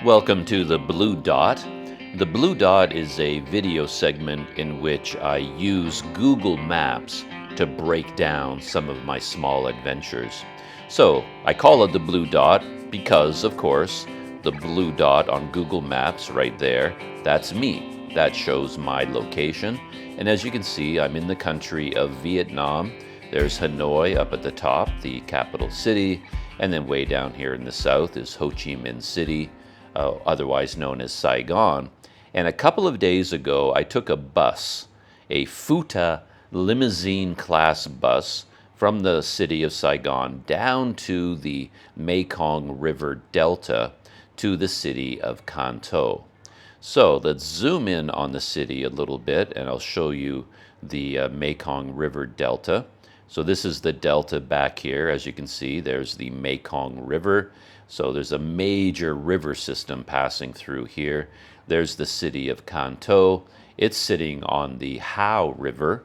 Welcome to the Blue Dot. The Blue Dot is a video segment in which I use Google Maps to break down some of my small adventures. So I call it the Blue Dot because, of course, the blue dot on Google Maps right there, that's me. That shows my location. And as you can see, I'm in the country of Vietnam. There's Hanoi up at the top, the capital city. And then way down here in the south is Ho Chi Minh City, otherwise known as Saigon. And a couple of days ago, I took a bus, a Futa limousine class bus from the city of Saigon down to the Mekong River Delta to the city of Can Tho. So let's zoom in on the city a little bit and I'll show you the Mekong River Delta. So this is the delta back here. As you can see, there's the Mekong River. So there's a major river system passing through here. There's the city of Can Tho. It's sitting on the Hau River.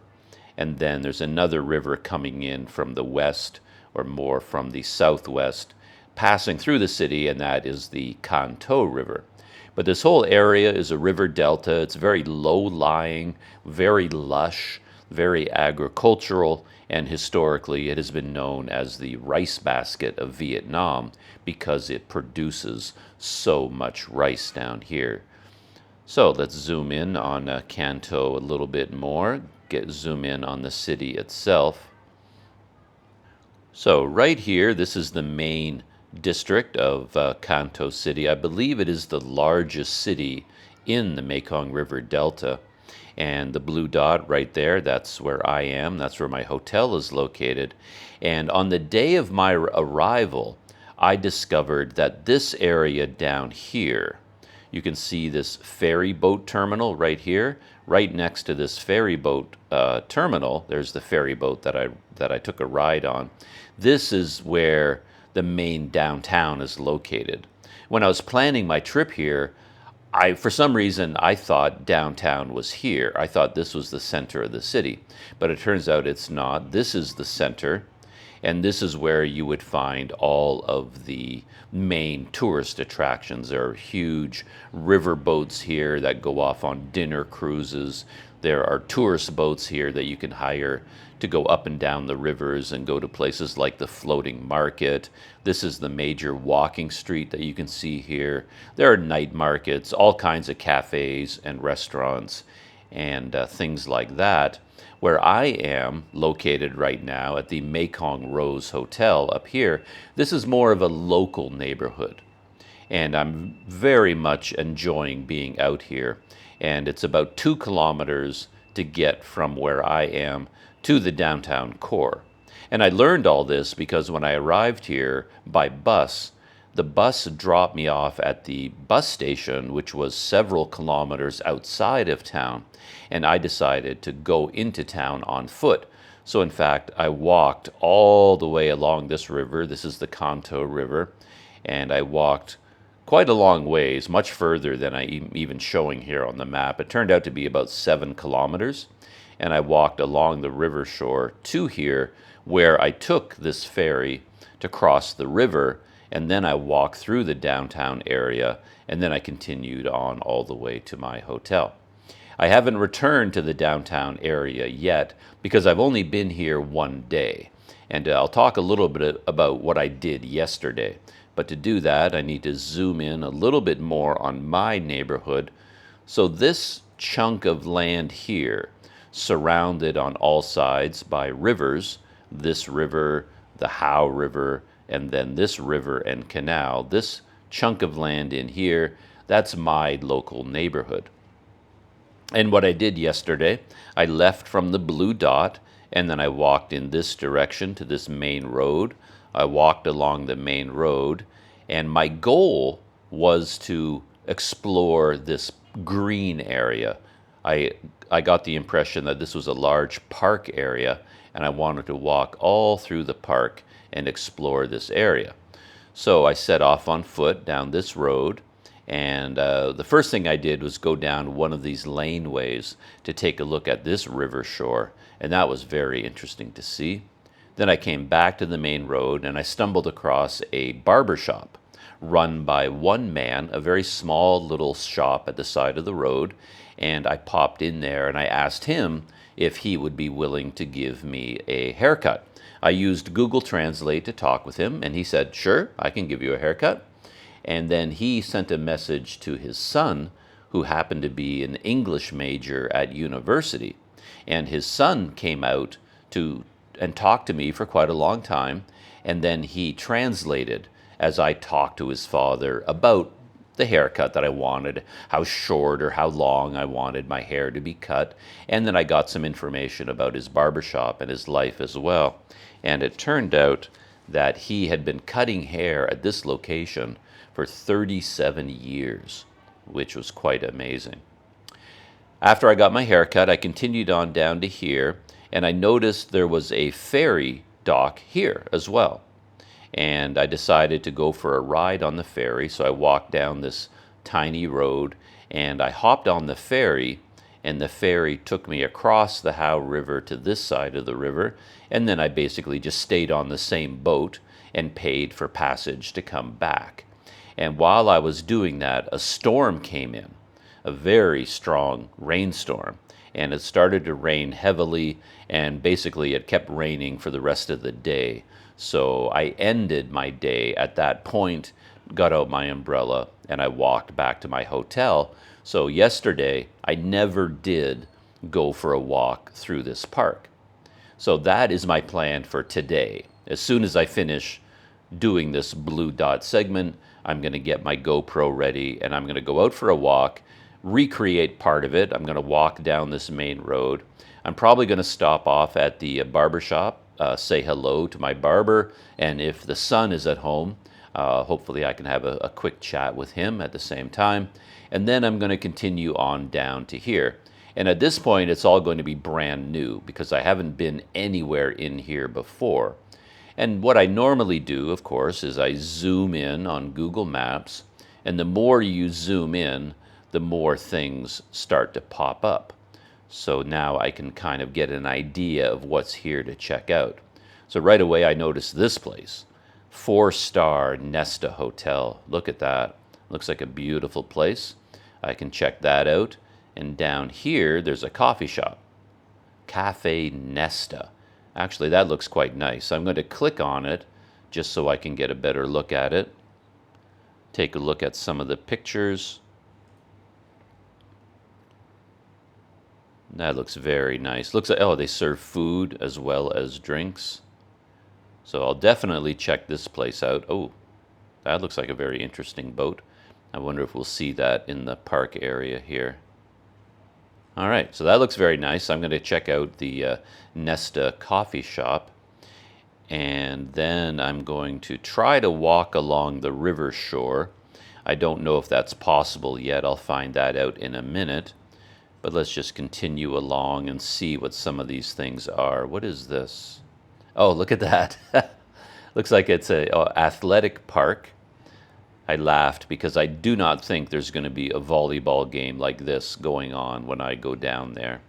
And then there's another river coming in from the west, or more from the southwest, passing through the city, and that is the Can Tho River. But this whole area is a river delta. It's very low-lying, very lush, very agricultural, and historically it has been known as the rice basket of Vietnam because it produces so much rice down here. So let's zoom in on Can Tho a little bit more, zoom in on the city itself. So right here, this is the main district of Can Tho City. I believe it is the largest city in the Mekong River Delta. And the blue dot right there, that's where I am. That's where my hotel is located. And on the day of my arrival, I discovered that this area down here, you can see this ferry boat terminal right here. Right next to this ferry boat terminal, there's the ferry boat that I took a ride on. This is where the main downtown is located. When I was planning my trip here, for some reason, I thought downtown was here. I thought this was the center of the city, but it turns out it's not. This is the center, and this is where you would find all of the main tourist attractions. There are huge river boats here that go off on dinner cruises. There are tourist boats here that you can hire to go up and down the rivers and go to places like the floating market. This is the major walking street that you can see here. There are night markets, all kinds of cafes and restaurants and things like that. Where I am located right now at the Mekong Rose Hotel up here, this is more of a local neighborhood. And I'm very much enjoying being out here. And it's about 2 kilometers to get from where I am to the downtown core. And I learned all this because when I arrived here by bus, the bus dropped me off at the bus station, which was several kilometers outside of town, and I decided to go into town on foot. So in fact, I walked all the way along this river. This is the Can Tho River, and I walked quite a long ways, much further than I'm even showing here on the map. It turned out to be about 7 kilometers. And I walked along the river shore to here where I took this ferry to cross the river, and then I walked through the downtown area, and then I continued on all the way to my hotel. I haven't returned to the downtown area yet because I've only been here one day, and I'll talk a little bit about what I did yesterday. But to do that, I need to zoom in a little bit more on my neighborhood. So this chunk of land here, surrounded on all sides by rivers, this river, the Hau River, and then this river and canal, this chunk of land in here, that's my local neighborhood. And what I did yesterday, I left from the blue dot, and then I walked in this direction to this main road. I walked along the main road, and my goal was to explore this green area. I got the impression that this was a large park area, and I wanted to walk all through the park and explore this area. So I set off on foot down this road, and the first thing I did was go down one of these laneways to take a look at this river shore, and that was very interesting to see. Then I came back to the main road, and I stumbled across a barber shop run by one man, a very small little shop at the side of the road. And I popped in there and I asked him if he would be willing to give me a haircut. I used Google Translate to talk with him, and he said, "Sure, I can give you a haircut." And then he sent a message to his son, who happened to be an English major at university. And his son came out and talked to me for quite a long time. And then he translated as I talked to his father about the haircut that I wanted, how short or how long I wanted my hair to be cut. And then I got some information about his barbershop and his life as well. And it turned out that he had been cutting hair at this location for 37 years, which was quite amazing. After I got my haircut, I continued on down to here, and I noticed there was a ferry dock here as well. And I decided to go for a ride on the ferry, so I walked down this tiny road, and I hopped on the ferry, and the ferry took me across the Hau River to this side of the river, and then I basically just stayed on the same boat and paid for passage to come back. And while I was doing that, a storm came in, a very strong rainstorm, and it started to rain heavily, and basically it kept raining for the rest of the day. So I ended my day at that point, got out my umbrella, and I walked back to my hotel. So yesterday, I never did go for a walk through this park. So that is my plan for today. As soon as I finish doing this blue dot segment, I'm going to get my GoPro ready, and I'm going to go out for a walk, recreate part of it. I'm going to walk down this main road. I'm probably going to stop off at the barbershop, say hello to my barber, and if the son is at home, hopefully I can have a quick chat with him at the same time. And then I'm going to continue on down to here. And at this point, it's all going to be brand new because I haven't been anywhere in here before. And what I normally do, of course, is I zoom in on Google Maps, and the more you zoom in, the more things start to pop up. So now I can kind of get an idea of what's here to check out. So right away I noticed this place, 4-star Nesta Hotel. Look at that. Looks like a beautiful place. I can check that out. And down here there's a coffee shop, Cafe Nesta. Actually, that looks quite nice. I'm going to click on it just so I can get a better look at it. Take a look at some of the pictures. That looks very nice. Looks like, oh, they serve food as well as drinks. So I'll definitely check this place out. Oh, that looks like a very interesting boat. I wonder if we'll see that in the park area here. All right, so that looks very nice. I'm going to check out the Nesta coffee shop. And then I'm going to try to walk along the river shore. I don't know if that's possible yet. I'll find that out in a minute. But let's just continue along and see what some of these things are. What is this? Oh, look at that. Looks like it's an athletic park. I laughed because I do not think there's going to be a volleyball game like this going on when I go down there.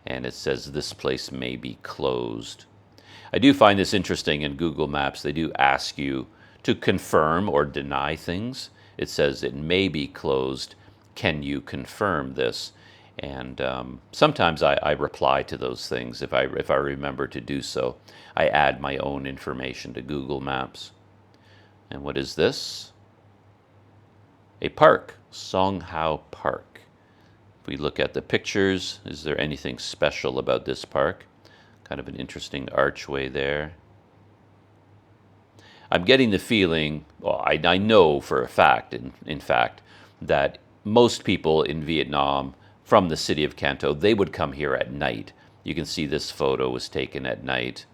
And it says this place may be closed. I do find this interesting in Google Maps. They do ask you to confirm or deny things. It says it may be closed. Can you confirm this? And sometimes I reply to those things if I remember to do so. I add my own information to Google Maps. And what is this? A park, Songhao Park. If we look at the pictures, is there anything special about this park? Kind of an interesting archway there. I'm getting the feeling, well, I know for a fact, in fact, that most people in Vietnam from the city of Canto, they would come here at night. You can see this photo was taken at night.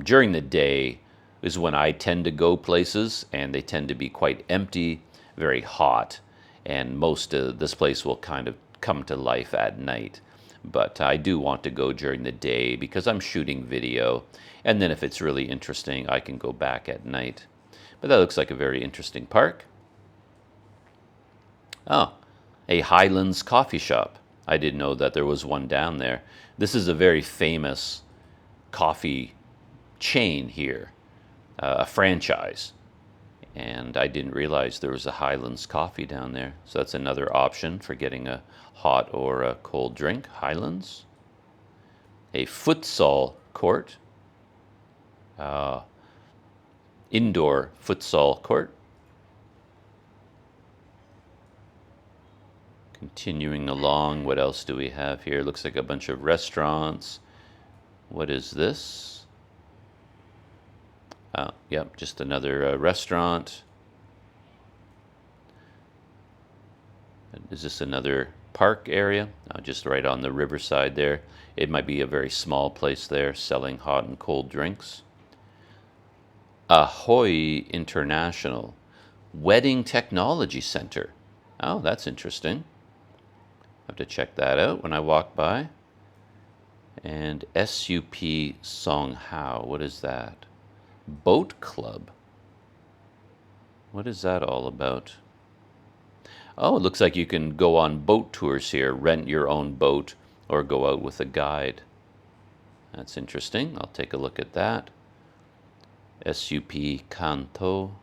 During the day is when I tend to go places, and they tend to be quite empty, very hot, and most of this place will kind of come to life at night. But I do want to go during the day because I'm shooting video, and then if it's really interesting, I can go back at night. But that looks like a very interesting park. Oh, a Highlands coffee shop. I didn't know that there was one down there. This is a very famous coffee chain here, a franchise. And I didn't realize there was a Highlands coffee down there. So that's another option for getting a hot or a cold drink. Highlands. A futsal court. Indoor futsal court. Continuing along, what else do we have here? Looks like a bunch of restaurants. What is this? Yep, just another restaurant. Is this another park area? Just right on the riverside there. It might be a very small place there selling hot and cold drinks. Ahoy International Wedding Technology Center. Oh, that's interesting. Have to check that out when I walk by. And SUP Songhao. What is that? Boat Club. What is that all about? Oh, it looks like you can go on boat tours here, rent your own boat, or go out with a guide. That's interesting. I'll take a look at that. SUP Kanto.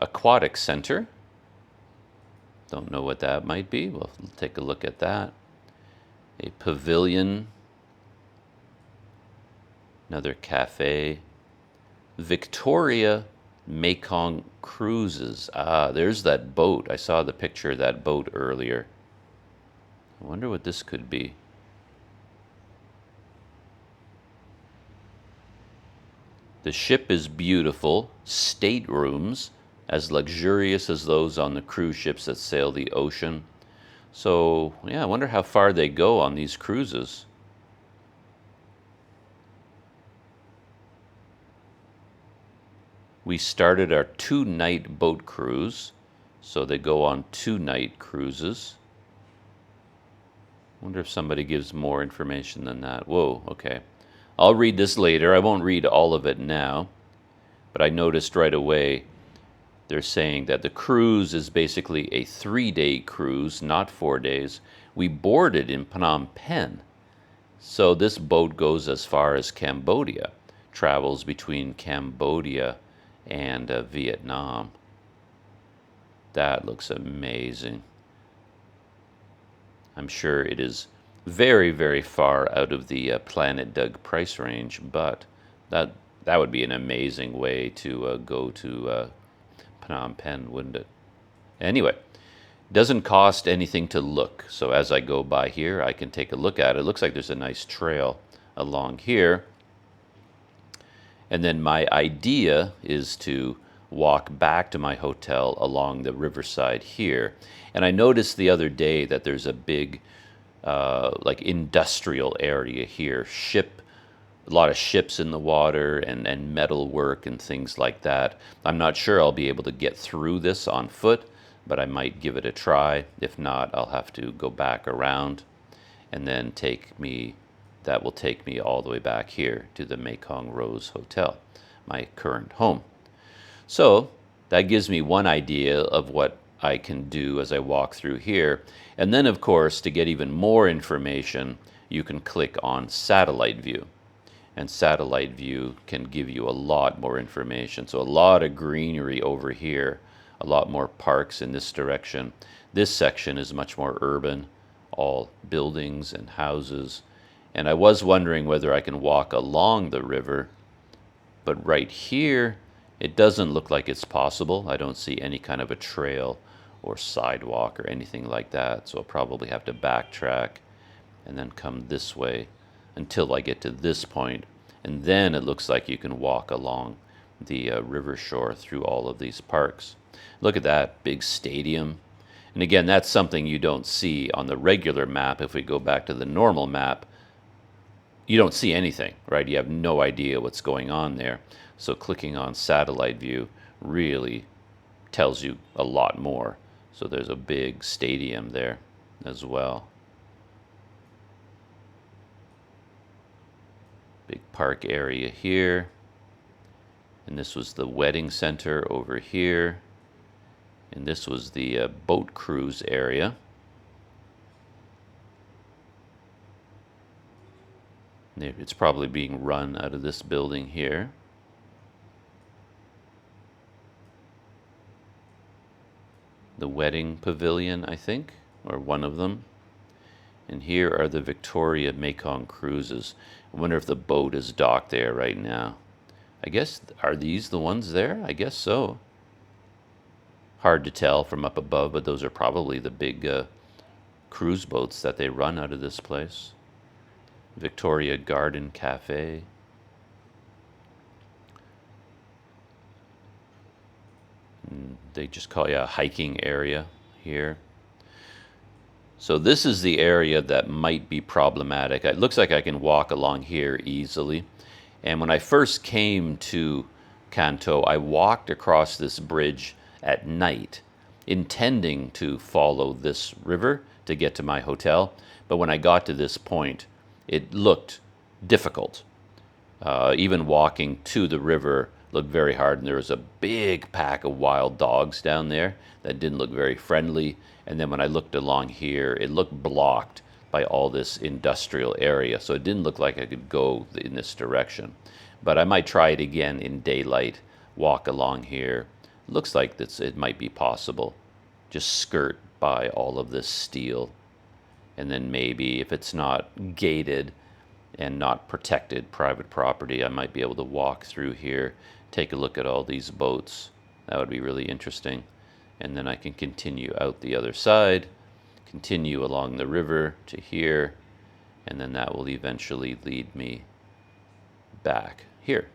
Aquatic Center. Don't know what that might be. We'll take a look at that. A pavilion. Another cafe. Victoria Mekong Cruises. Ah, there's that boat. I saw the picture of that boat earlier. I wonder what this could be. The ship is beautiful. Staterooms, as luxurious as those on the cruise ships that sail the ocean. So, yeah, I wonder how far they go on these cruises. We started our 2-night boat cruise, so they go on 2-night cruises. Wonder if somebody gives more information than that. Whoa, okay. I'll read this later. I won't read all of it now, but I noticed right away they're saying that the cruise is basically a 3-day cruise, not 4 days. We boarded in Phnom Penh, so this boat goes as far as Cambodia, travels between Cambodia and Vietnam. That looks amazing. I'm sure it is very, very far out of the Planet Doug price range, but that would be an amazing way to go to Phnom Penh, wouldn't it? Anyway, doesn't cost anything to look. So as I go by here, I can take a look at it. It looks like there's a nice trail along here. And then my idea is to walk back to my hotel along the riverside here. And I noticed the other day that there's a big like industrial area here. A lot of ships in the water and metal work and things like that. I'm not sure I'll be able to get through this on foot, but I might give it a try. If not, I'll have to go back around and then that will take me all the way back here to the Mekong Rose Hotel, my current home. So that gives me one idea of what I can do as I walk through here. And then, of course, to get even more information, you can click on Satellite View. And Satellite View can give you a lot more information. So a lot of greenery over here, a lot more parks in this direction. This section is much more urban, all buildings and houses. And I was wondering whether I can walk along the river, but right here, it doesn't look like it's possible. I don't see any kind of a trail or sidewalk or anything like that, so I'll probably have to backtrack and then come this way until I get to this point, and then it looks like you can walk along the river shore through all of these parks. Look at that big stadium. And again, that's something you don't see on the regular map. If we go back to the normal map, you don't see anything, right? You have no idea what's going on there. So clicking on Satellite View really tells you a lot more. So there's a big stadium there as well. Big park area here. And this was the wedding center over here. And this was the boat cruise area. It's probably being run out of this building here. the wedding pavilion, I think, or one of them. And here are the Victoria Mekong cruises. I wonder if the boat is docked there right now. I guess, are these the ones there? I guess so. Hard to tell from up above, but those are probably the big cruise boats that they run out of this place. Victoria Garden Cafe. They just call it a hiking area here. So this is the area that might be problematic. It looks like I can walk along here easily. And when I first came to Kanto, I walked across this bridge at night, intending to follow this river to get to my hotel. But when I got to this point, it looked difficult. Even walking to the river looked very hard, and there was a big pack of wild dogs down there that didn't look very friendly. And then when I looked along here, it looked blocked by all this industrial area, so it didn't look like I could go in this direction. But I might try it again in daylight, walk along here. Looks like it might be possible. Just skirt by all of this steel, and then maybe if it's not gated and not protected private property, I might be able to walk through here, take a look at all these boats. That would be really interesting. And then I can continue out the other side, continue along the river to here, and then that will eventually lead me back here,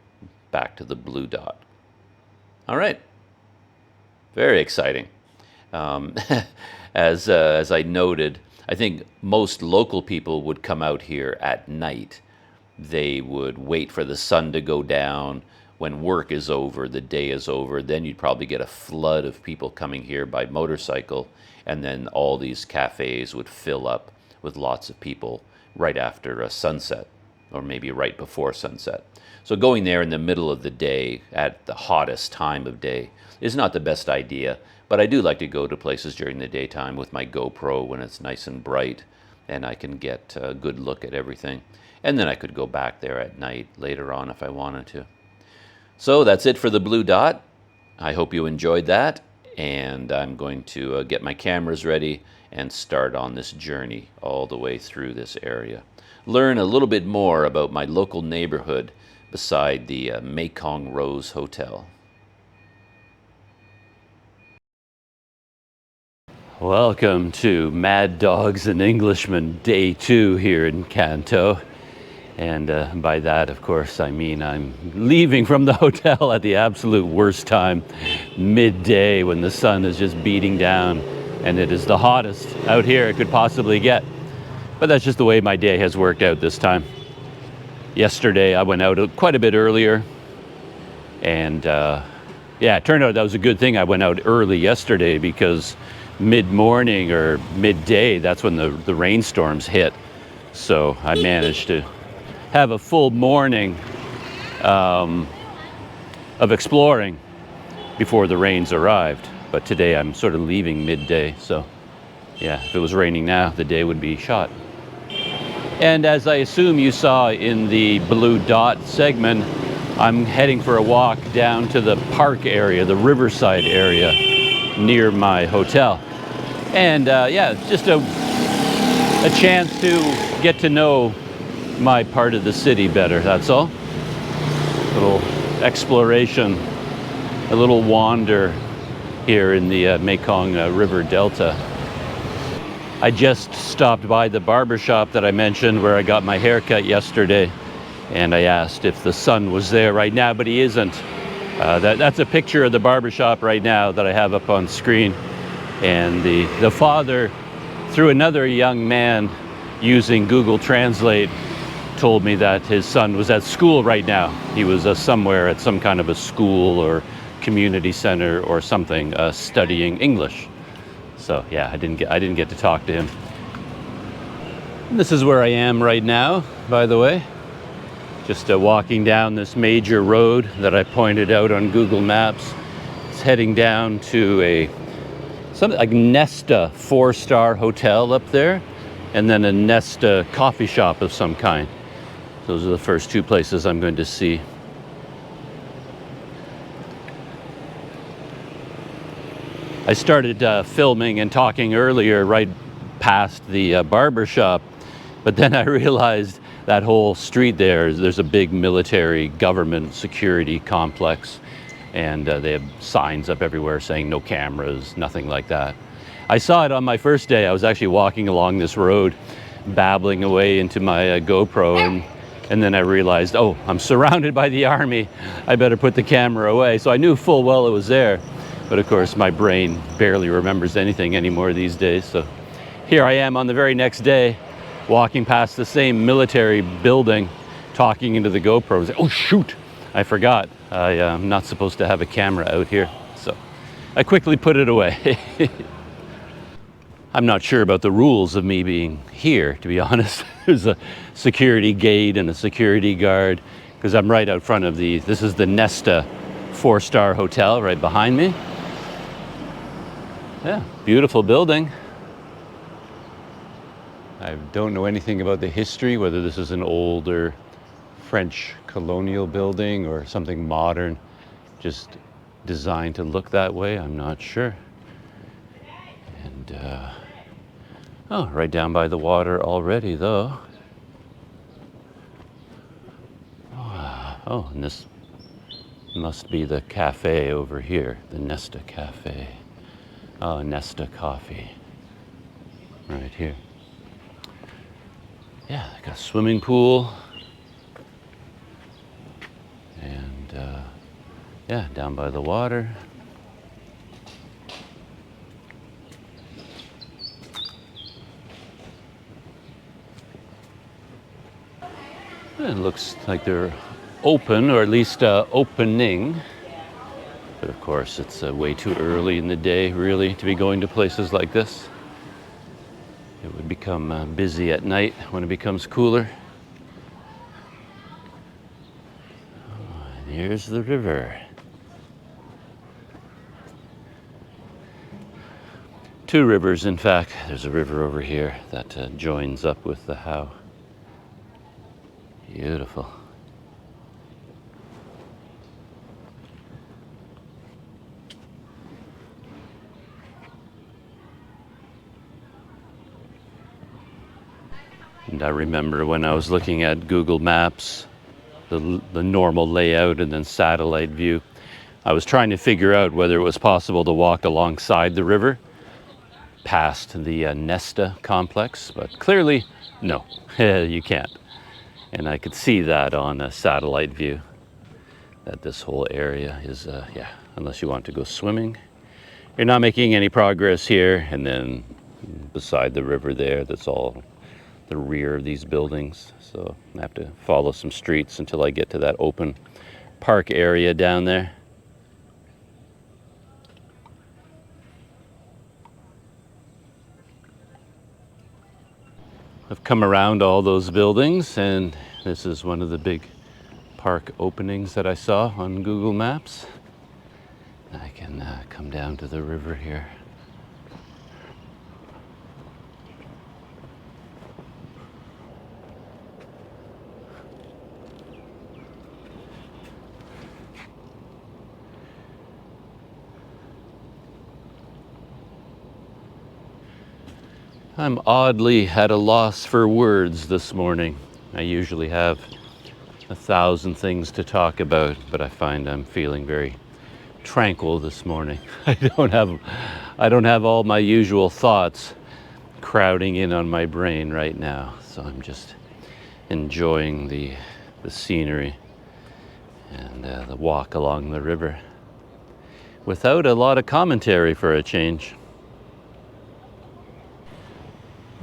back to the blue dot. All right, very exciting. As I noted, I think most local people would come out here at night. They would wait for the sun to go down. When work is over, the day is over, then you'd probably get a flood of people coming here by motorcycle, and then all these cafes would fill up with lots of people right after sunset, or maybe right before sunset. So going there in the middle of the day at the hottest time of day is not the best idea, but I do like to go to places during the daytime with my GoPro when it's nice and bright, and I can get a good look at everything. And then I could go back there at night later on if I wanted to. So that's it for the blue dot. I hope you enjoyed that, and I'm going to get my cameras ready and start on this journey all the way through this area. Learn a little bit more about my local neighborhood beside the Mekong Rose Hotel. Welcome to Mad Dogs and Englishmen Day 2 here in Kanto. And by that, of course, I mean I'm leaving from the hotel at the absolute worst time, midday, when the sun is just beating down and it is the hottest out here it could possibly get. But that's just the way my day has worked out this time. Yesterday, I went out quite a bit earlier, and yeah, it turned out that was a good thing I went out early yesterday, because mid-morning or midday, that's when the rainstorms hit. So I managed to have a full morning of exploring before the rains arrived. But today I'm sort of leaving midday, so yeah, if it was raining now, the day would be shot. And as I assume you saw in the blue dot segment, I'm heading for a walk down to the park area, the Riverside area near my hotel. And yeah, just a chance to get to know my part of the city better, that's all. A little exploration, a little wander here in the Mekong River Delta. I just stopped by the barber shop that I mentioned where I got my haircut yesterday, and I asked if the son was there right now, but he isn't. That's a picture of the barber shop right now that I have up on screen. And the father, through another young man using Google Translate, told me that his son was at school right now. He was somewhere at some kind of a school or community center or something, studying English. So yeah, I didn't get to talk to him. And this is where I am right now, by the way. Just walking down this major road that I pointed out on Google Maps. It's heading down to something like Nesta 4-star hotel up there, and then a Nesta coffee shop of some kind. Those are the first two places I'm going to see. I started filming and talking earlier right past the barber shop, but then I realized that whole street there's a big military government security complex, and they have signs up everywhere saying no cameras, nothing like that. I saw it on my first day. I was actually walking along this road, babbling away into my GoPro, and then I realized, oh, I'm surrounded by the army. I better put the camera away. So I knew full well it was there. But of course, my brain barely remembers anything anymore these days. So here I am on the very next day, walking past the same military building, talking into the GoPro. I was like, oh, shoot, I forgot. I'm not supposed to have a camera out here. So I quickly put it away. I'm not sure about the rules of me being here, to be honest. There's a security gate and a security guard, because I'm right out front of this is the Nesta 4-star hotel right behind me. Yeah, beautiful building. I don't know anything about the history, whether this is an older French colonial building or something modern, just designed to look that way. I'm not sure. And oh, right down by the water already, though. Oh, and this must be the cafe over here, the Nesta Cafe. Oh, Nesta Coffee, right here. Yeah, they got a swimming pool. And yeah, down by the water. It looks like they're open, or at least opening. But of course, it's way too early in the day, really, to be going to places like this. It would become busy at night when it becomes cooler. Oh, and here's the river. Two rivers, in fact. There's a river over here that joins up with the Hau. Beautiful. And I remember when I was looking at Google Maps, the normal layout and then satellite view, I was trying to figure out whether it was possible to walk alongside the river past the Nesta complex, but clearly, no, you can't. And I could see that on a satellite view, that this whole area is, yeah, unless you want to go swimming, you're not making any progress here. And then beside the river there, that's all the rear of these buildings. So I have to follow some streets until I get to that open park area down there. I've come around all those buildings, and this is one of the big park openings that I saw on Google Maps. I can come down to the river here. I'm oddly at a loss for words this morning. I usually have 1,000 things to talk about, but I find I'm feeling very tranquil this morning. I don't have all my usual thoughts crowding in on my brain right now, so I'm just enjoying the scenery and the walk along the river without a lot of commentary for a change.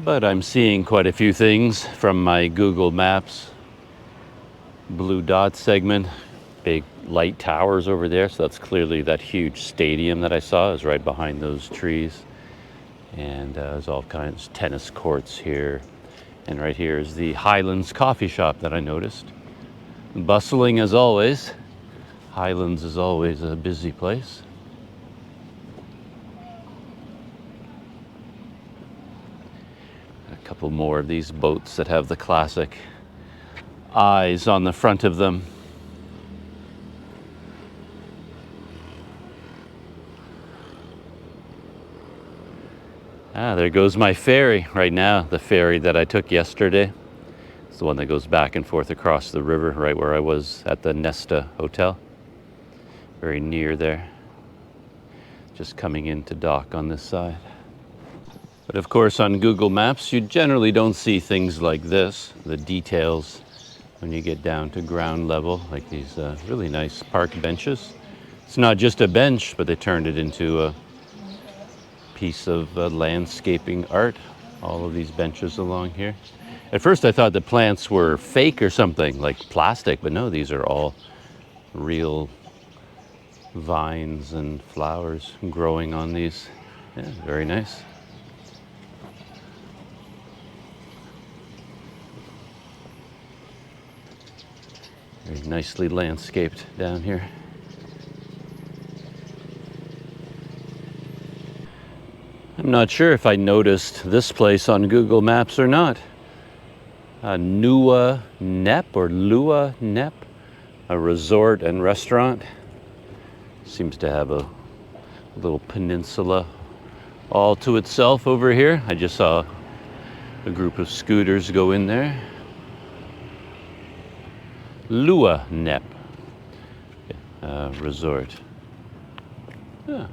But I'm seeing quite a few things from my Google Maps blue dot segment. Big light towers over there, so that's clearly that huge stadium that I saw is right behind those trees. And there's all kinds of tennis courts here. And right here is the Highlands coffee shop that I noticed. Bustling as always. Highlands is always a busy place. A couple more of these boats that have the classic eyes on the front of them. Ah, there goes my ferry right now. The ferry that I took yesterday. It's the one that goes back and forth across the river, right where I was at the Nesta Hotel. Very near there. Just coming into dock on this side. But of course on Google Maps you generally don't see things like this, the details when you get down to ground level, like these really nice park benches. It's not just a bench, but they turned it into a piece of landscaping art, all of these benches along here. At first I thought the plants were fake or something, like plastic, but no, these are all real vines and flowers growing on these. Yeah, very nice. Very nicely landscaped down here. I'm not sure if I noticed this place on Google Maps or not. Nua Nep or Lua Nep, a resort and restaurant. Seems to have a little peninsula all to itself over here. I just saw a group of scooters go in there. Lua Nep resort. Yeah.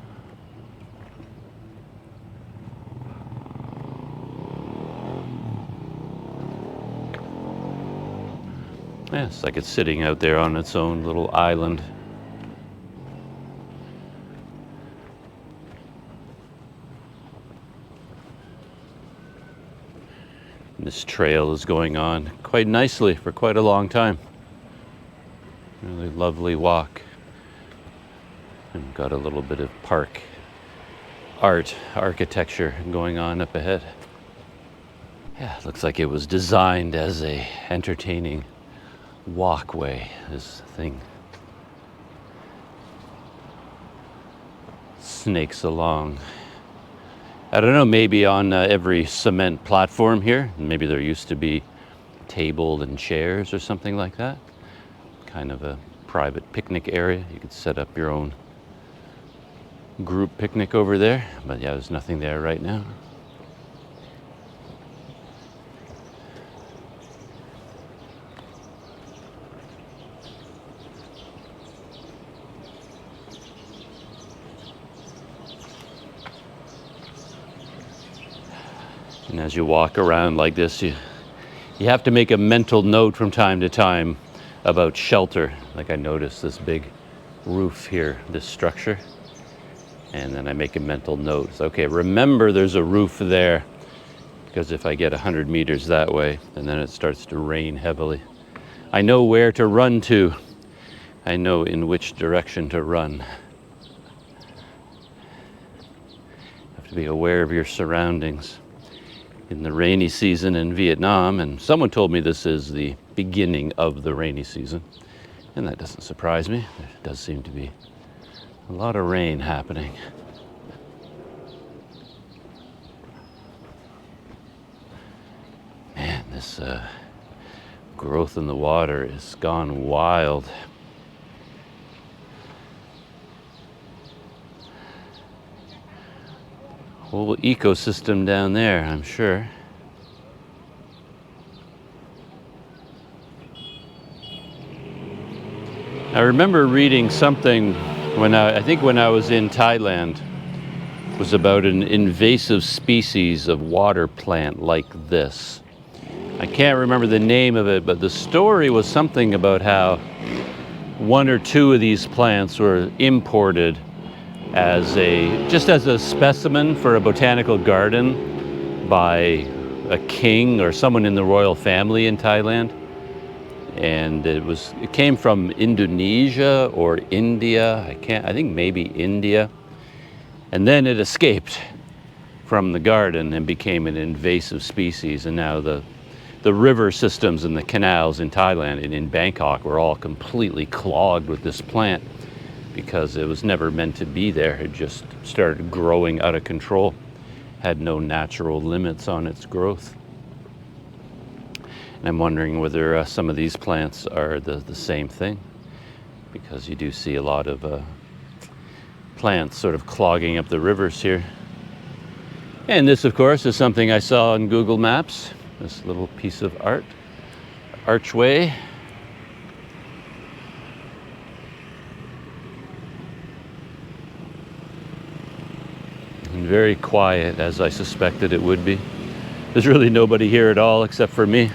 Yeah, it's like it's sitting out there on its own little island. This trail is going on quite nicely for quite a long time. Really lovely walk. And got a little bit of park architecture going on up ahead. Yeah, looks like it was designed as a entertaining walkway, this thing. Snakes along. I don't know, maybe on every cement platform here, maybe there used to be table and chairs or something like that. Kind of a private picnic area. You could set up your own group picnic over there, but yeah, there's nothing there right now. And as you walk around like this, you have to make a mental note from time to time about shelter. Like I noticed this big roof here, this structure. And then I make a mental note. So, okay, remember there's a roof there, because if I get 100 meters that way, and then it starts to rain heavily, I know where to run to. I know in which direction to run. You have to be aware of your surroundings. In the rainy season in Vietnam, and someone told me this is the beginning of the rainy season, and that doesn't surprise me. There does seem to be a lot of rain happening. Man, this growth in the water has gone wild. Whole ecosystem down there, I'm sure. I remember reading something when I think when I was in Thailand. It was about an invasive species of water plant like this. I can't remember the name of it, but the story was something about how one or two of these plants were imported as a specimen for a botanical garden by a king or someone in the royal family in Thailand. And it came from Indonesia or India. I think maybe India. And then it escaped from the garden and became an invasive species. And now the river systems and the canals in Thailand and in Bangkok were all completely clogged with this plant, because it was never meant to be there. It just started growing out of control, had no natural limits on its growth. And I'm wondering whether some of these plants are the same thing, because you do see a lot of plants sort of clogging up the rivers here. And this, of course, is something I saw on Google Maps. This little piece of art, archway. And very quiet, as I suspected it would be. There's really nobody here at all except for me.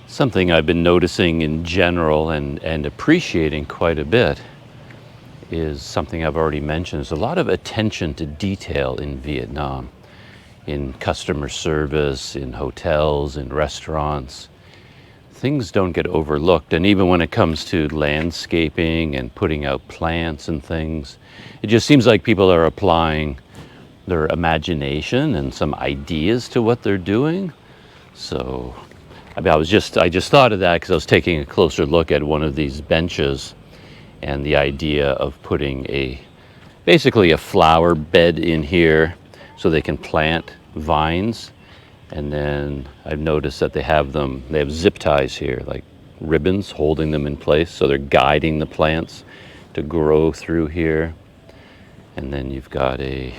Something I've been noticing in general and appreciating quite a bit is something I've already mentioned. There's a lot of attention to detail in Vietnam, in customer service, in hotels, in restaurants. Things don't get overlooked, and even when it comes to landscaping and putting out plants and things, it just seems like people are applying their imagination and some ideas to what they're doing. So I mean, I just thought of that because I was taking a closer look at one of these benches, and the idea of putting basically a flower bed in here so they can plant vines. And then I've noticed that they have zip ties here, like ribbons holding them in place. So they're guiding the plants to grow through here. And then you've got a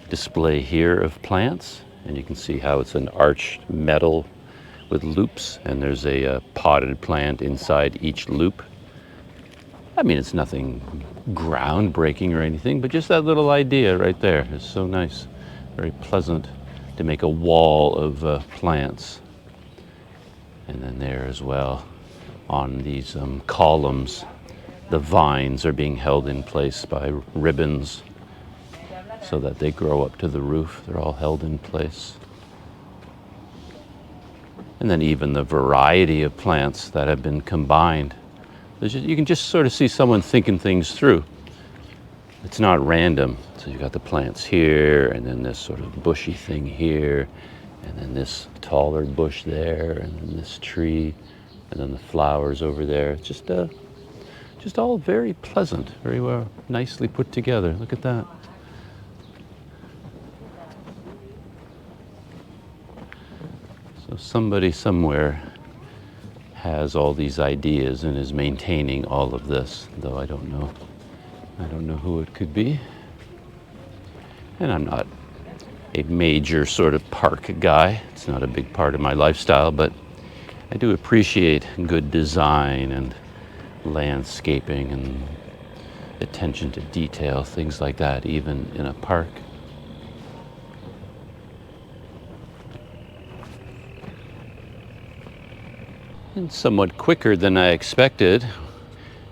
display here of plants. And you can see how it's an arched metal with loops. And there's a potted plant inside each loop. I mean, it's nothing groundbreaking or anything, but just that little idea right there is so nice, very pleasant. To make a wall of plants. And then there as well, on these columns, the vines are being held in place by ribbons so that they grow up to the roof. They're all held in place. And then even the variety of plants that have been combined. You can just sort of see someone thinking things through. It's not random. So you've got the plants here, and then this sort of bushy thing here, and then this taller bush there, and then this tree, and then the flowers over there. It's just all very pleasant, very well, nicely put together. Look at that. So somebody somewhere has all these ideas and is maintaining all of this, though I don't know who it could be. And I'm not a major sort of park guy. It's not a big part of my lifestyle, but I do appreciate good design and landscaping and attention to detail, things like that, even in a park. And somewhat quicker than I expected,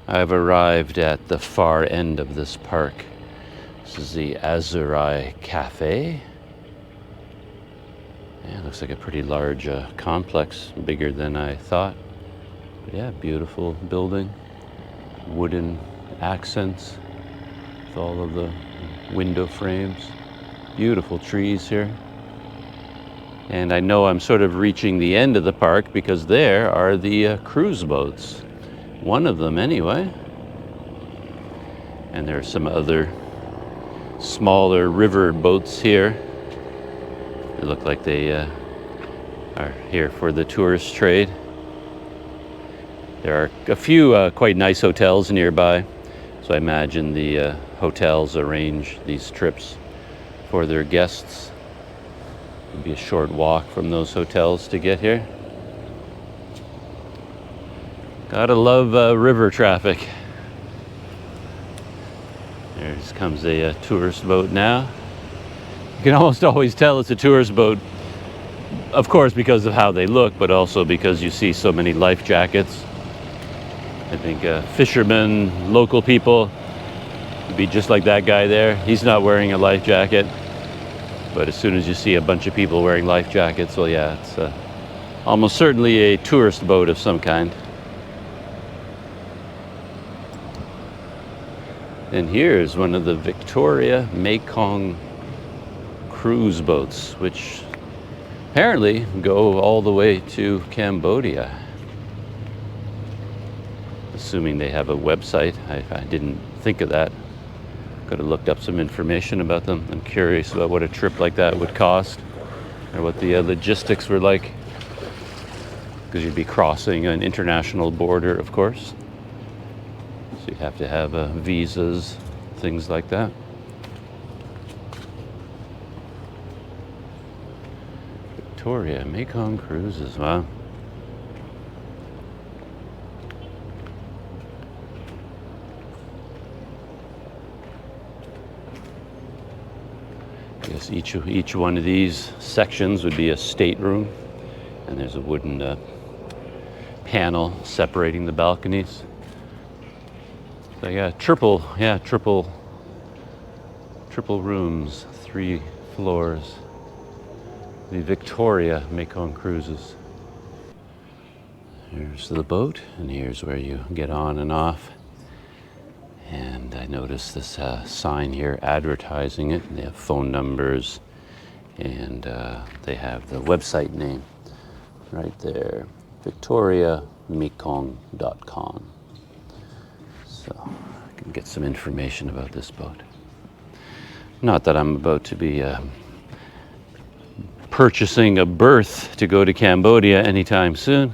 I've arrived at the far end of this park. This is the Azurai Cafe. Yeah, it looks like a pretty large complex, bigger than I thought. But yeah, beautiful building, wooden accents with all of the window frames. Beautiful trees here. And I know I'm sort of reaching the end of the park because there are the cruise boats. One of them anyway. And there are some other smaller river boats here. They look like they are here for the tourist trade. There are a few quite nice hotels nearby, so I imagine the hotels arrange these trips for their guests. It'd be a short walk from those hotels to get here. Gotta love river traffic. There comes a tourist boat now. You can almost always tell it's a tourist boat, of course because of how they look, but also because you see so many life jackets. I think fishermen, local people, would be just like that guy there. He's not wearing a life jacket, but as soon as you see a bunch of people wearing life jackets, well yeah, it's almost certainly a tourist boat of some kind. And here's one of the Victoria Mekong cruise boats, which apparently go all the way to Cambodia. Assuming they have a website. I didn't think of that. Could have looked up some information about them. I'm curious about what a trip like that would cost, or what the logistics were like. because you'd be crossing an international border, of course. So you have to have visas, things like that. Victoria, Mekong Cruises, wow. I guess each one of these sections would be a stateroom, and there's a wooden panel separating the balconies. So yeah, triple rooms, 3 floors. The Victoria Mekong Cruises. Here's the boat, and here's where you get on and off. And I noticed this sign here advertising it. They have phone numbers, and they have the website name right there, victoriamekong.com. So I can get some information about this boat. Not that I'm about to be purchasing a berth to go to Cambodia anytime soon.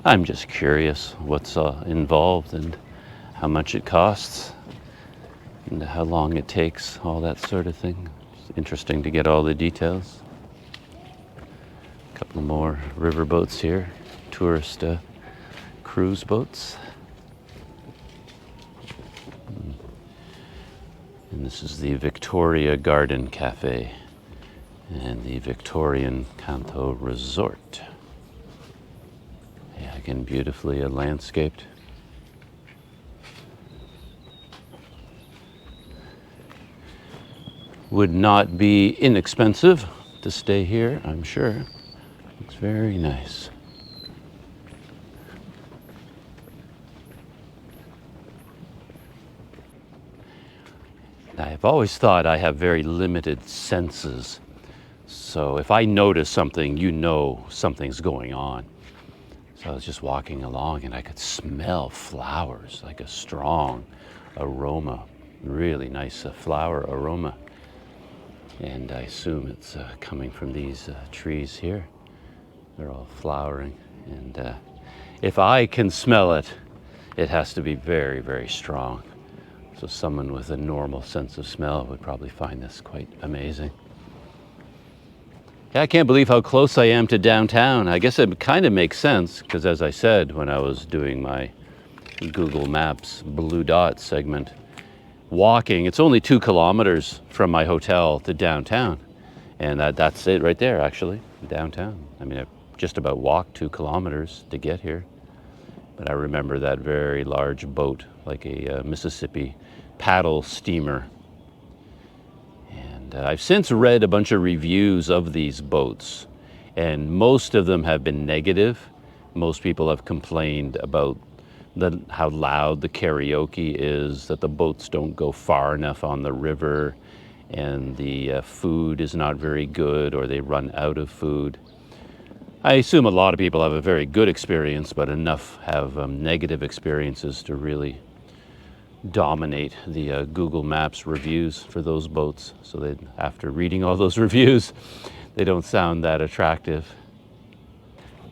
I'm just curious what's involved and how much it costs and how long it takes, all that sort of thing. It's interesting to get all the details. A couple more river boats here, tourist cruise boats. And this is the Victoria Garden Cafe and the Victorian Canto Resort. Yeah, again, beautifully landscaped. Would not be inexpensive to stay here, I'm sure. It's very nice. I've always thought I have very limited senses. So if I notice something, you know something's going on. So I was just walking along and I could smell flowers, like a strong aroma, really nice flower aroma. And I assume it's coming from these trees here. They're all flowering. And if I can smell it, it has to be very, very strong. So someone with a normal sense of smell would probably find this quite amazing. Yeah, I can't believe how close I am to downtown. I guess it kind of makes sense because, as I said, when I was doing my Google Maps Blue Dot segment, walking, it's only 2 kilometers from my hotel to downtown. And that's it right there, actually, downtown. I mean, I just about walked 2 kilometers to get here. But I remember that very large boat, like a Mississippi paddle steamer. And I've since read a bunch of reviews of these boats, and most of them have been negative. Most people have complained about how loud the karaoke is, that the boats don't go far enough on the river, and the food is not very good, or they run out of food. I assume a lot of people have a very good experience, but enough have negative experiences to really dominate the Google Maps reviews for those boats. So that after reading all those reviews, they don't sound that attractive.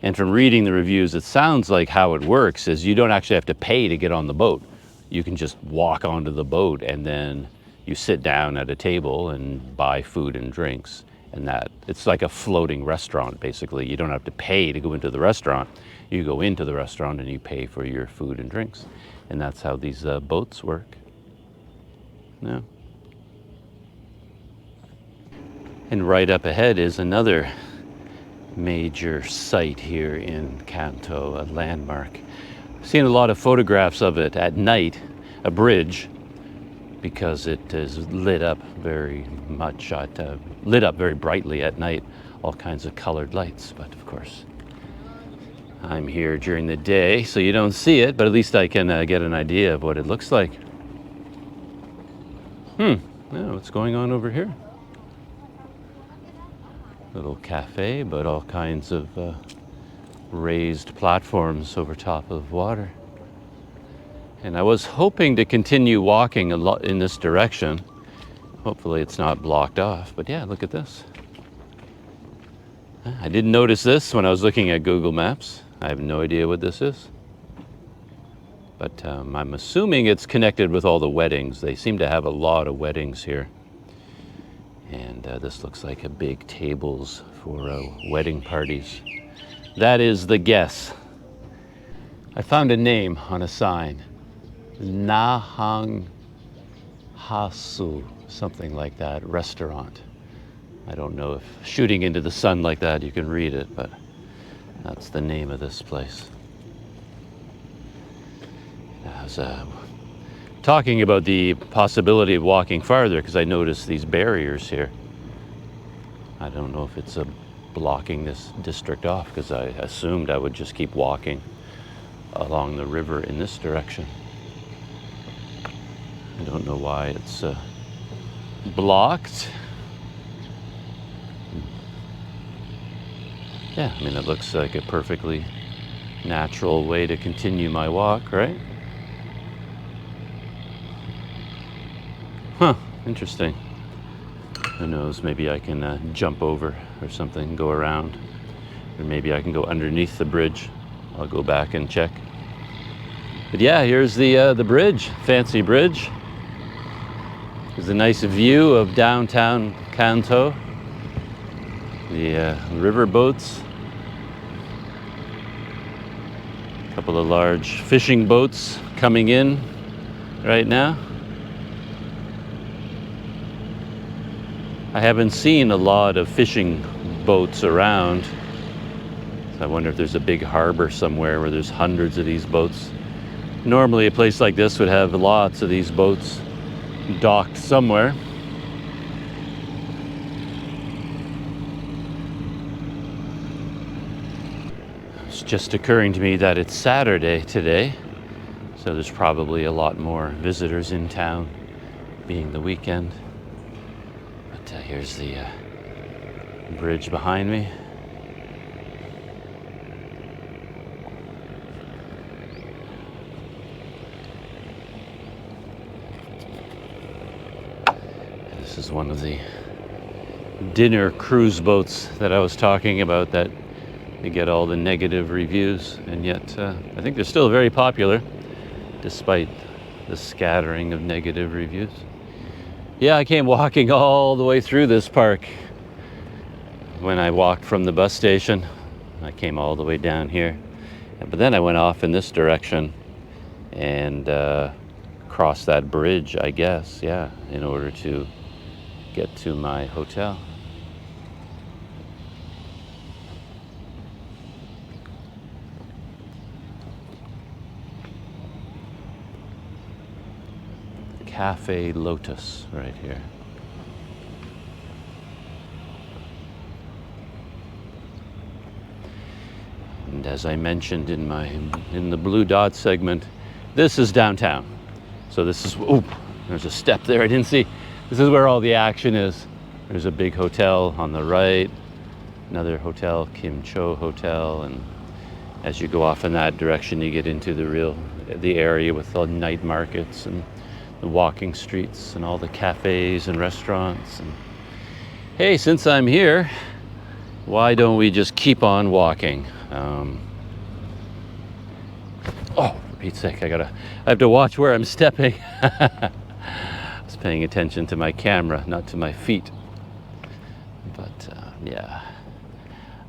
And from reading the reviews, it sounds like how it works is you don't actually have to pay to get on the boat. You can just walk onto the boat and then you sit down at a table and buy food and drinks. And that it's like a floating restaurant, basically. You don't have to pay to go into the restaurant. You go into the restaurant and you pay for your food and drinks. And that's how these boats work. Yeah. And right up ahead is another major site here in Kanto, a landmark. I've seen a lot of photographs of it at night, a bridge, because it is lit up very much, lit up very brightly at night, all kinds of colored lights. But of course, I'm here during the day, so you don't see it, but at least I can get an idea of what it looks like. Yeah, what's going on over here? Little cafe, but all kinds of raised platforms over top of water. And I was hoping to continue walking a lot in this direction. Hopefully it's not blocked off, but yeah, look at this. I didn't notice this when I was looking at Google Maps. I have no idea what this is. But I'm assuming it's connected with all the weddings. They seem to have a lot of weddings here. And this looks like a big tables for wedding parties. That is the guess. I found a name on a sign. Nahang Hasu, something like that, restaurant. I don't know if shooting into the sun like that you can read it, but that's the name of this place. I was talking about the possibility of walking farther because I noticed these barriers here. I don't know if it's blocking this district off because I assumed I would just keep walking along the river in this direction. I don't know why it's blocked. Yeah, I mean, it looks like a perfectly natural way to continue my walk, right? Huh, interesting. Who knows, maybe I can jump over or something, go around. Or maybe I can go underneath the bridge. I'll go back and check. But yeah, here's the bridge, fancy bridge. There's a nice view of downtown Kanto. The river boats. A couple of large fishing boats coming in right now. I haven't seen a lot of fishing boats around. So I wonder if there's a big harbor somewhere where there's hundreds of these boats. Normally a place like this would have lots of these boats docked somewhere. It's just occurring to me that it's Saturday today, so there's probably a lot more visitors in town, being the weekend. But here's the bridge behind me. This is one of the dinner cruise boats that I was talking about that they get all the negative reviews, and yet I think they're still very popular despite the scattering of negative reviews. Yeah, I came walking all the way through this park. When I walked from the bus station, I came all the way down here. But then I went off in this direction and crossed that bridge, I guess, yeah, in order to get to my hotel. Cafe Lotus right here. And as I mentioned in the blue dot segment, this is downtown. So this is, oop, there's a step there I didn't see. This is where all the action is. There's a big hotel on the right, another hotel, Kim Cho Hotel, and as you go off in that direction, you get into the area with the night markets and the walking streets and all the cafes and restaurants. And hey, since I'm here, why don't we just keep on walking? Oh, for Pete's sake, I have to watch where I'm stepping. I was paying attention to my camera, not to my feet. But yeah,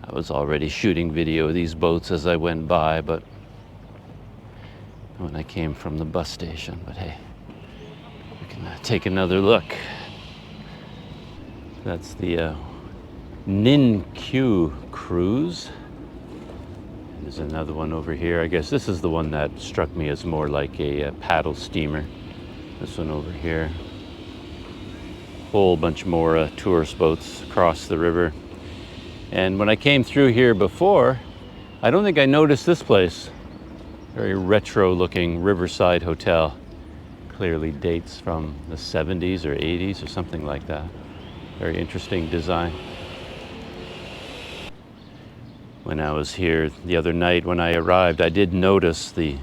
I was already shooting video of these boats as I went by, but when I came from the bus station. But hey, we can take another look. That's the Ninkyu cruise. There's another one over here. I guess this is the one that struck me as more like a paddle steamer. This one over here. Whole bunch more tourist boats across the river. And when I came through here before, I don't think I noticed this place. Very retro looking Riverside Hotel. Clearly dates from the 70s or 80s or something like that. Very interesting design. When I was here the other night when I arrived, I did notice the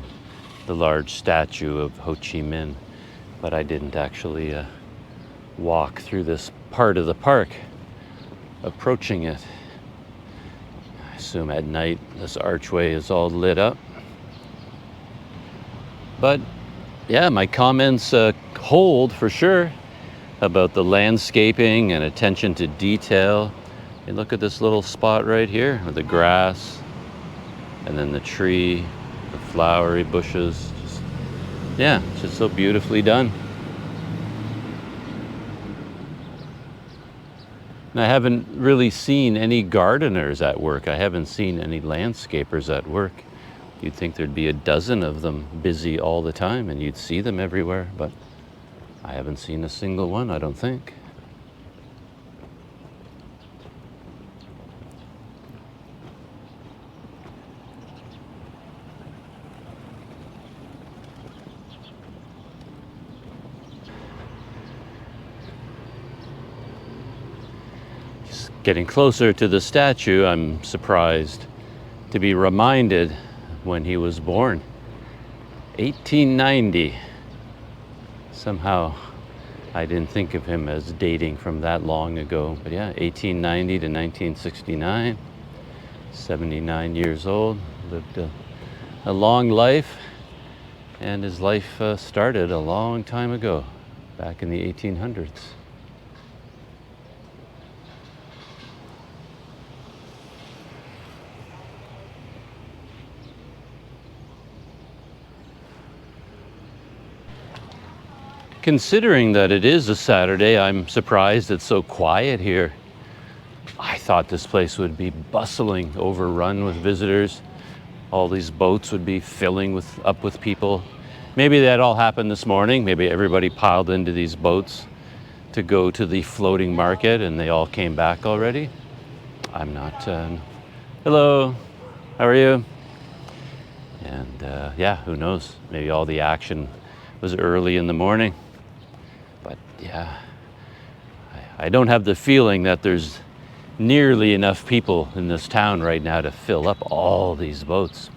large statue of Ho Chi Minh, but I didn't actually walk through this part of the park approaching it. assume at night this archway is all lit up. But yeah, my comments hold for sure about the landscaping and attention to detail. And look at this little spot right here with the grass and then the tree, the flowery bushes. Yeah, it's just so beautifully done. And I haven't really seen any gardeners at work. I haven't seen any landscapers at work. You'd think there'd be a dozen of them busy all the time and you'd see them everywhere, but I haven't seen a single one, I don't think. Just getting closer to the statue, I'm surprised to be reminded when he was born. 1890. Somehow I didn't think of him as dating from that long ago. But yeah, 1890 to 1969. 79 years old. Lived a long life. And his life started a long time ago, back in the 1800s. Considering that it is a Saturday, I'm surprised it's so quiet here. I thought this place would be bustling, overrun with visitors. All these boats would be filling up with people. Maybe that all happened this morning. Maybe everybody piled into these boats to go to the floating market and they all came back already. I'm not. Hello, how are you? And yeah, who knows? Maybe all the action was early in the morning. But yeah, I don't have the feeling that there's nearly enough people in this town right now to fill up all these boats.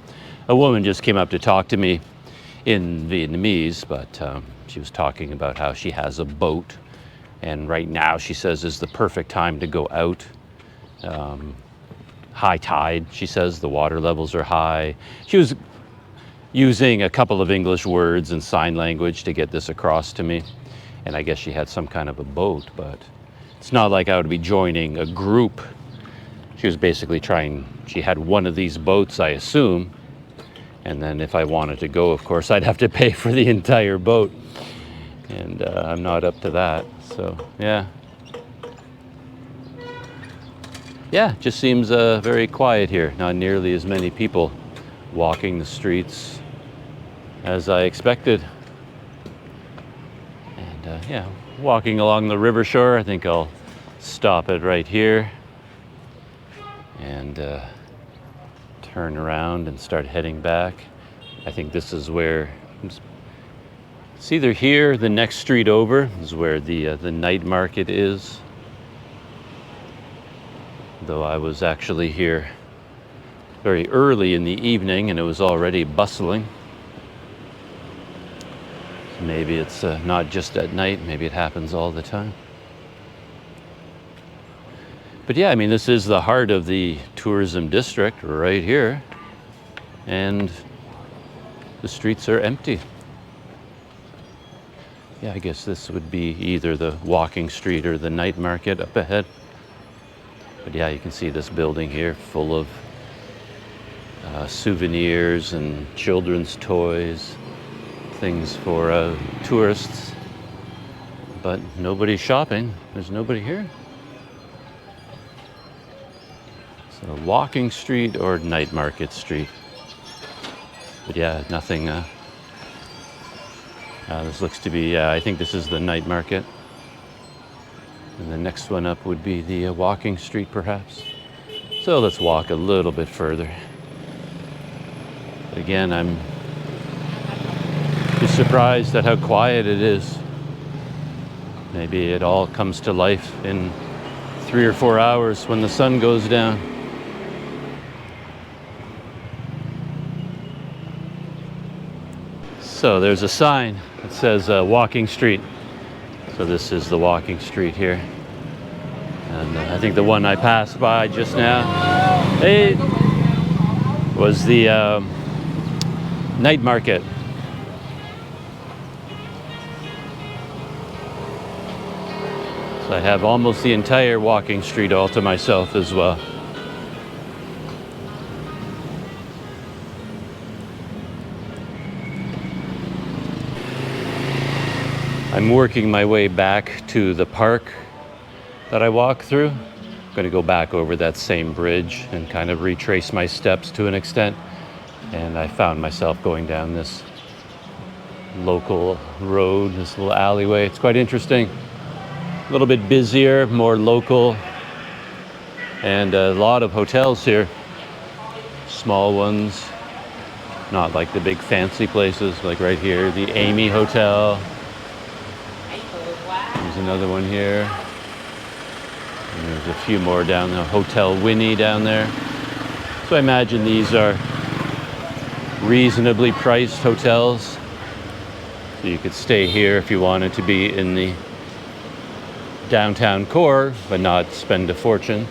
A woman just came up to talk to me in Vietnamese, but she was talking about how she has a boat, and right now she says is the perfect time to go out. High tide, she says, the water levels are high. She was using a couple of English words and sign language to get this across to me. And I guess she had some kind of a boat, but it's not like I would be joining a group. She was basically she had one of these boats, I assume. And then if I wanted to go, of course, I'd have to pay for the entire boat. And I'm not up to that, so yeah. Yeah, just seems very quiet here. Not nearly as many people walking the streets as I expected. And yeah, walking along the river shore, I think I'll stop it right here and turn around and start heading back. I think this is where, it's either here, the next street over is where the night market is. Though I was actually here very early in the evening and it was already bustling. So maybe it's not just at night, maybe it happens all the time. But yeah, I mean, this is the heart of the tourism district right here. And the streets are empty. Yeah, I guess this would be either the walking street or the night market up ahead. But yeah, you can see this building here full of souvenirs and children's toys, things for tourists. But nobody's shopping. There's nobody here. So walking street or night market street. But yeah, nothing. This looks to be, I think this is the night market. And the next one up would be the walking street, perhaps. So let's walk a little bit further. Again, I'm just surprised at how quiet it is. Maybe it all comes to life in 3 or 4 hours when the sun goes down. So there's a sign that says walking street. So this is the walking street here. And I think the one I passed by just now. Hey! was the night market. So I have almost the entire walking street all to myself as well. I'm working my way back to the park that I walk through. I'm going to go back over that same bridge and kind of retrace my steps to an extent. And I found myself going down this local road, this little alleyway. It's quite interesting. A little bit busier, more local, and a lot of hotels here. Small ones, not like the big fancy places, like right here, the Amy Hotel. There's another one here. And there's a few more down there. Hotel Winnie down there. So I imagine these are reasonably priced hotels. So you could stay here if you wanted to be in the downtown core, but not spend a fortune.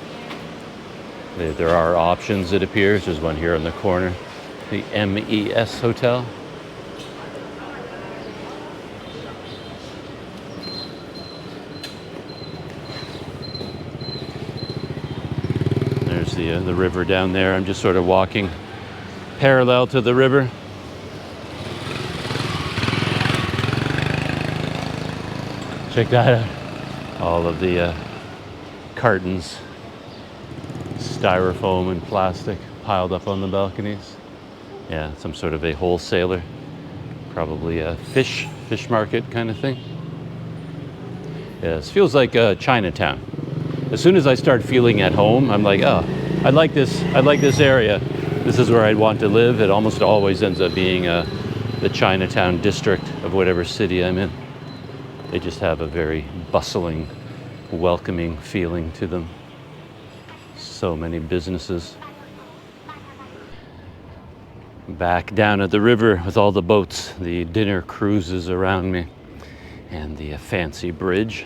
There are options, it appears. There's one here on the corner, the MES Hotel. There's the river down there. I'm just sort of walking parallel to the river. Check that out. All of the cartons, styrofoam and plastic piled up on the balconies. Yeah, some sort of a wholesaler. Probably a fish market kind of thing. Yeah, this feels like Chinatown. As soon as I start feeling at home, I'm like, oh, I like this area. This is where I'd want to live. It almost always ends up being the Chinatown district of whatever city I'm in. They just have a very bustling, welcoming feeling to them. So many businesses. Back down at the river with all the boats, the dinner cruises around me, and the fancy bridge.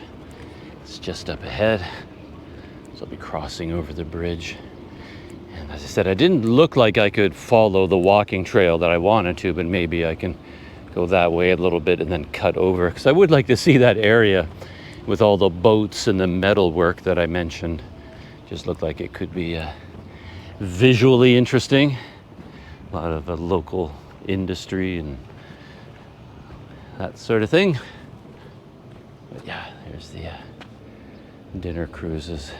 It's just up ahead. So I'll be crossing over the bridge. And as I said, I didn't look like I could follow the walking trail that I wanted to, but maybe I can go that way a little bit and then cut over. Because I would like to see that area with all the boats and the metal work that I mentioned. Just looked like it could be visually interesting. A lot of local industry and that sort of thing. But yeah, there's the dinner cruises.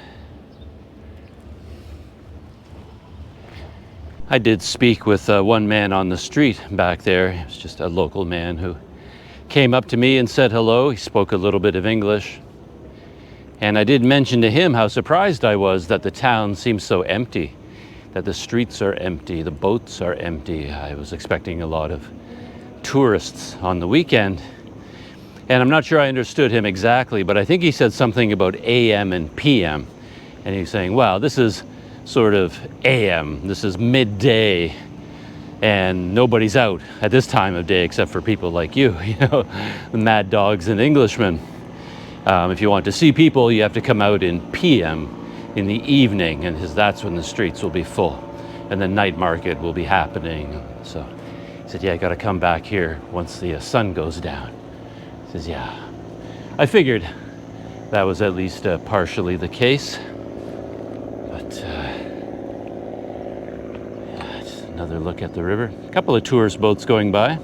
I did speak with one man on the street back there. It was just a local man who came up to me and said hello. He spoke a little bit of English. And I did mention to him how surprised I was that the town seems so empty, that the streets are empty, the boats are empty. I was expecting a lot of tourists on the weekend. And I'm not sure I understood him exactly, but I think he said something about AM and PM. And he's saying, wow, this is sort of AM, this is midday, and nobody's out at this time of day except for people like you, the mad dogs and Englishmen. If you want to see people, you have to come out in PM, in the evening, and that's when the streets will be full, and the night market will be happening. So he said, yeah, I got to come back here once the sun goes down. He says, yeah. I figured that was at least partially the case. But yeah, just another look at the river. A couple of tourist boats going by.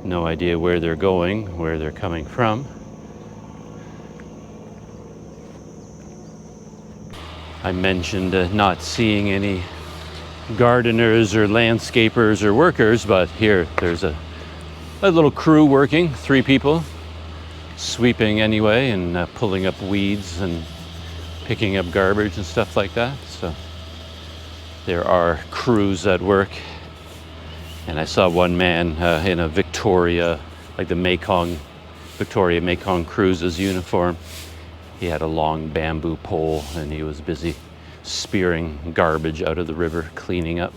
No idea where they're going, where they're coming from. I mentioned not seeing any gardeners or landscapers or workers, but here there's a little crew working, 3 people, sweeping anyway, and pulling up weeds and picking up garbage and stuff like that. So there are crews at work. And I saw one man in a Victoria, like the Victoria Mekong Cruises uniform. He had a long bamboo pole and he was busy spearing garbage out of the river, cleaning up.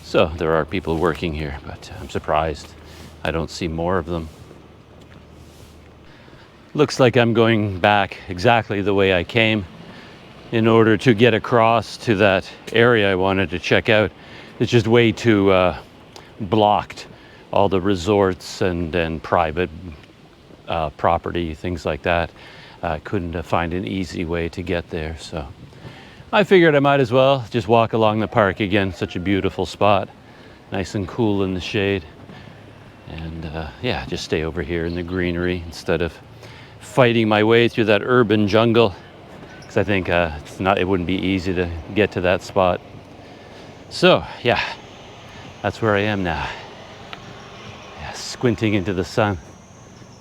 So there are people working here, but I'm surprised I don't see more of them. Looks like I'm going back exactly the way I came, in order to get across to that area I wanted to check out. It's just way too blocked. All the resorts and private property, things like that. I couldn't find an easy way to get there, so I figured I might as well just walk along the park again. Such a beautiful spot, nice and cool in the shade, and yeah, just stay over here in the greenery instead of fighting my way through that urban jungle, because I think it wouldn't be easy to get to that spot. So yeah, that's where I am now. Yeah, squinting into the sun.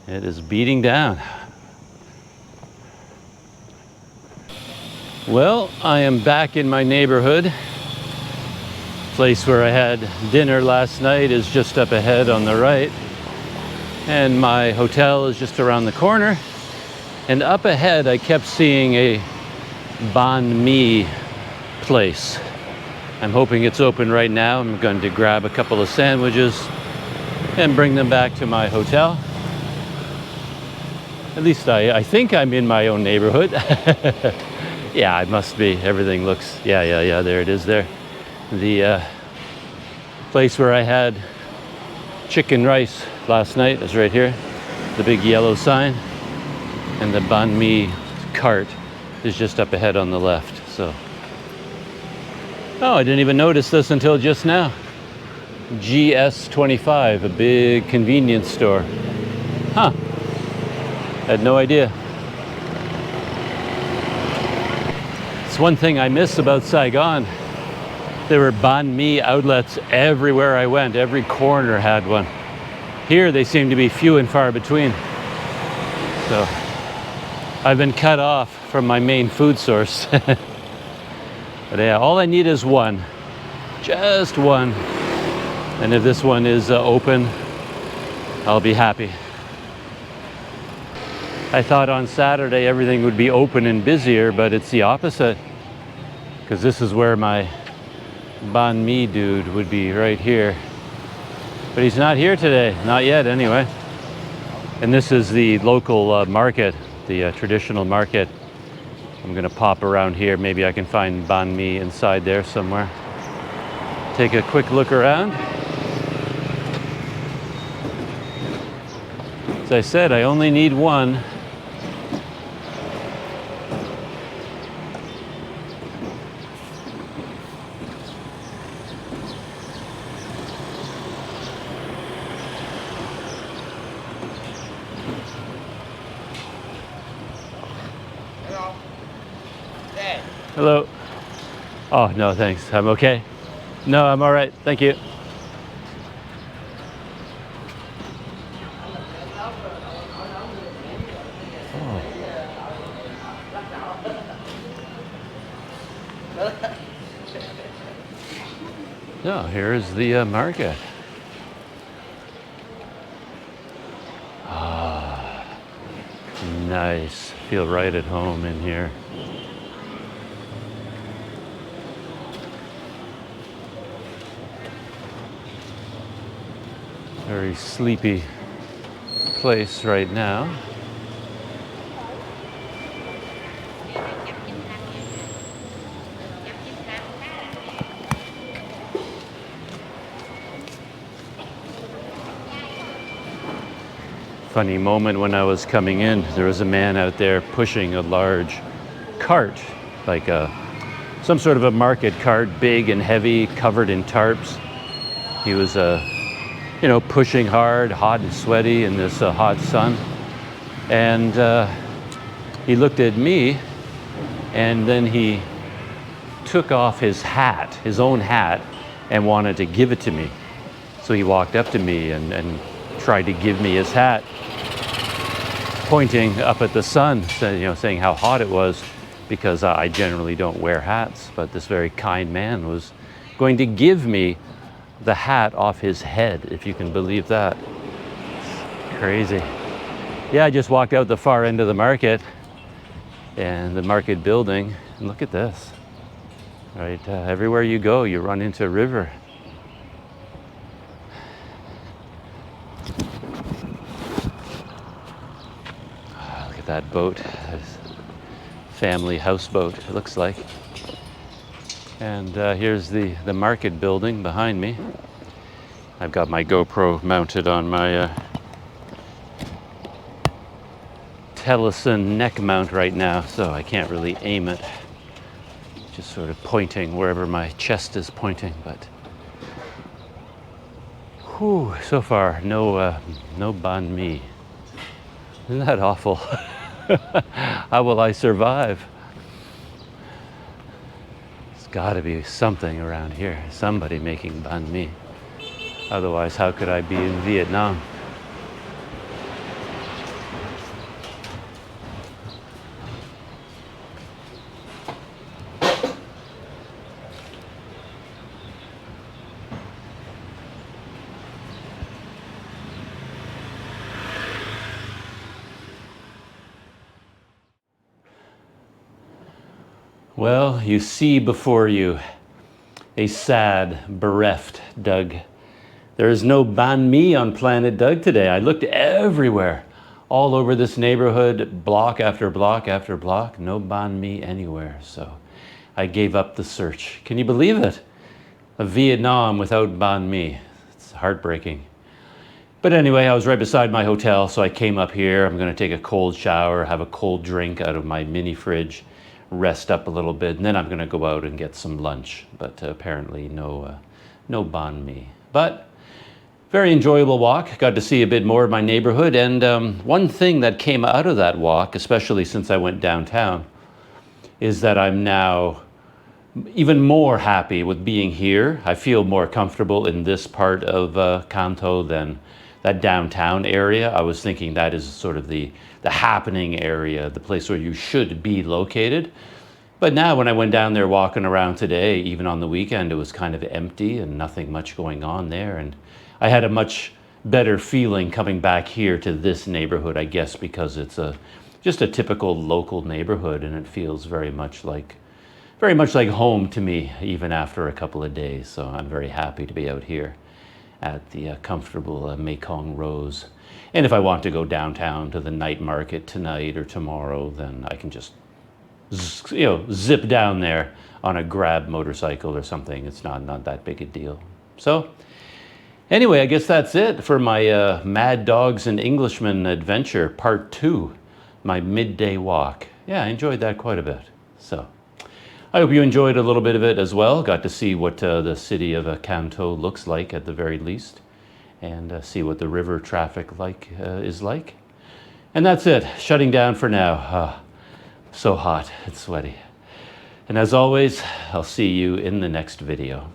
It is beating down. Well, I am back in my neighborhood. Place where I had dinner last night is just up ahead on the right. And my hotel is just around the corner. And up ahead, I kept seeing a banh mi place. I'm hoping it's open right now. I'm going to grab a couple of sandwiches and bring them back to my hotel. At least I think I'm in my own neighborhood. Yeah, I must be. Everything looks, yeah, there it is there. The place where I had chicken rice last night is right here. The big yellow sign. And the banh mi cart is just up ahead on the left, so. Oh, I didn't even notice this until just now. GS25, a big convenience store. Huh. Had no idea. It's one thing I miss about Saigon. There were banh mi outlets everywhere I went. Every corner had one. Here they seem to be few and far between. So I've been cut off from my main food source. But yeah, all I need is one. Just one. And if this one is open, I'll be happy. I thought on Saturday everything would be open and busier, but it's the opposite. Because this is where my banh mi dude would be, right here. But he's not here today, not yet anyway. And this is the local market, the traditional market. I'm gonna pop around here. Maybe I can find banh mi inside there somewhere. Take a quick look around. As I said, I only need one. Hello. Oh, no, thanks. I'm okay. No, I'm all right. Thank you. Oh. So here's the market. Ah, nice. Feel right at home in here. Very sleepy place right now. Funny moment when I was coming in, there was a man out there pushing a large cart, like some sort of a market cart, big and heavy, covered in tarps. He was pushing hard, hot and sweaty in this hot sun. And he looked at me, and then he took off his hat, his own hat, and wanted to give it to me. So he walked up to me and tried to give me his hat, pointing up at the sun, saying how hot it was, because I generally don't wear hats. But this very kind man was going to give me the hat off his head, if you can believe that. It's crazy. Yeah, I just walked out the far end of the market and the market building, and look at this. Right, everywhere you go, you run into a river. Look at that boat. It's family houseboat, it looks like. And here's the market building behind me. I've got my GoPro mounted on my Tellison neck mount right now, so I can't really aim it. Just sort of pointing wherever my chest is pointing, but whew, so far no banh mi. Isn't that awful? How will I survive? There's got to be something around here, somebody making banh mi. Otherwise, how could I be in Vietnam? Well, you see before you a sad, bereft Doug. There is no banh mi on Planet Doug today. I looked everywhere, all over this neighborhood, block after block after block, no banh mi anywhere. So I gave up the search. Can you believe it? A Vietnam without banh mi. It's heartbreaking. But anyway, I was right beside my hotel, so I came up here. I'm going to take a cold shower, have a cold drink out of my mini fridge, rest up a little bit, and then I'm going to go out and get some lunch. But apparently no banh mi. But very enjoyable walk. Got to see a bit more of my neighborhood. And one thing that came out of that walk, especially since I went downtown, is that I'm now even more happy with being here. I feel more comfortable in this part of Kanto than that downtown area. I was thinking that is sort of the happening area, the place where you should be located. But now when I went down there walking around today, even on the weekend, it was kind of empty and nothing much going on there. And I had a much better feeling coming back here to this neighborhood, I guess, because it's just a typical local neighborhood, and it feels very much like home to me, even after a couple of days. So I'm very happy to be out here at the comfortable Mekong Rose. And if I want to go downtown to the night market tonight or tomorrow, then I can just, zip down there on a Grab motorcycle or something. It's not that big a deal. So anyway, I guess that's it for my Mad Dogs and Englishmen adventure, part 2, my midday walk. Yeah, I enjoyed that quite a bit. So I hope you enjoyed a little bit of it as well. Got to see what the city of Kanto looks like at the very least, and see what the river traffic is like. And that's it. Shutting down for now. So hot and sweaty. And as always, I'll see you in the next video.